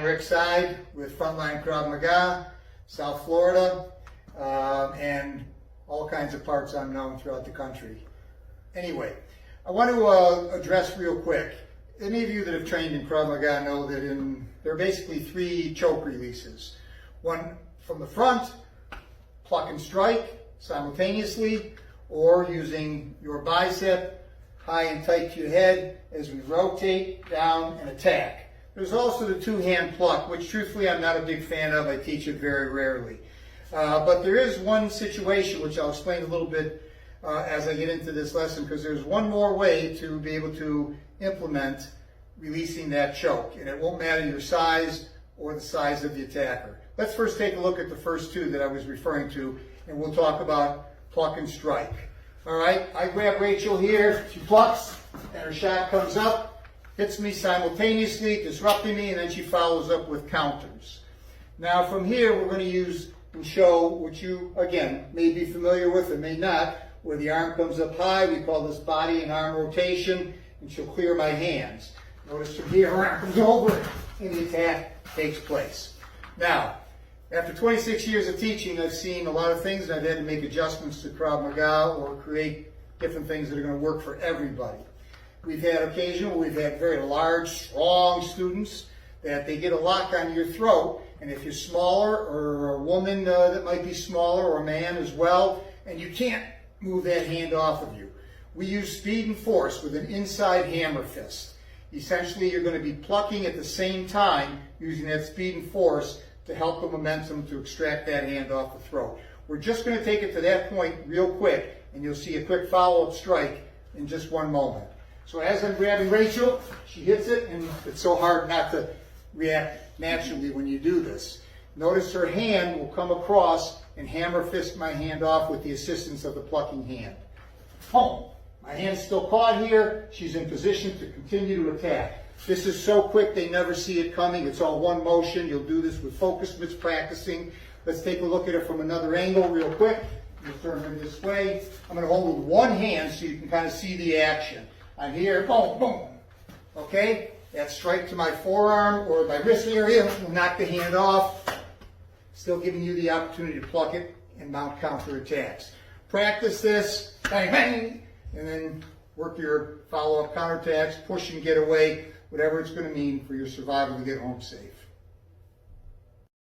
Rick Side with Frontline Krav Maga, South Florida, and all kinds of parts unknown throughout the country. Anyway, I want to address real quick. Any of you that have trained in Krav Maga know that there are basically 3 choke releases. One from the front, pluck and strike simultaneously, or using your bicep high and tight to your head as we rotate down and attack. There's also the 2-hand pluck, which truthfully I'm not a big fan of. I teach it very rarely. But there is one situation which I'll explain a little bit as I get into this lesson, because there's one more way to be able to implement releasing that choke, and it won't matter your size or the size of the attacker. Let's first take a look at the first 2 that I was referring to, and we'll talk about pluck and strike. All right, I grab Rachel here, she plucks, and her shot comes up, hits me simultaneously, disrupting me, and then she follows up with counters. Now from here, we're going to use and show what you, again, may be familiar with or may not, where the arm comes up high. We call this body and arm rotation, and she'll clear my hands. Notice from here, her arm comes over, and the attack takes place. Now, after 26 years of teaching, I've seen a lot of things, and I've had to make adjustments to Krav Maga or create different things that are going to work for everybody. We've had occasion where we've had very large, strong students that they get a lock on your throat, and if you're smaller, or a woman that might be smaller, or a man as well, and you can't move that hand off of you. We use speed and force with an inside hammer fist. Essentially, you're going to be plucking at the same time using that speed and force to help the momentum to extract that hand off the throat. We're just going to take it to that point real quick, and you'll see a quick follow-up strike in just one moment. So as I'm grabbing Rachel, she hits it, and it's so hard not to react naturally when you do this. Notice her hand will come across and hammer fist my hand off with the assistance of the plucking hand. Boom! My hand's still caught here. She's in position to continue to attack. This is so quick they never see it coming. It's all one motion. You'll do this with focus practicing. Let's take a look at it from another angle real quick. We'll turn her this way. I'm going to hold with one hand so you can kind of see the action. I'm here, boom, boom. Okay? That strike to my forearm or my wrist area will knock the hand off, still giving you the opportunity to pluck it and mount counter attacks. Practice this, bang, bang, and then work your follow-up counterattacks, push and get away, whatever it's going to mean for your survival to get home safe.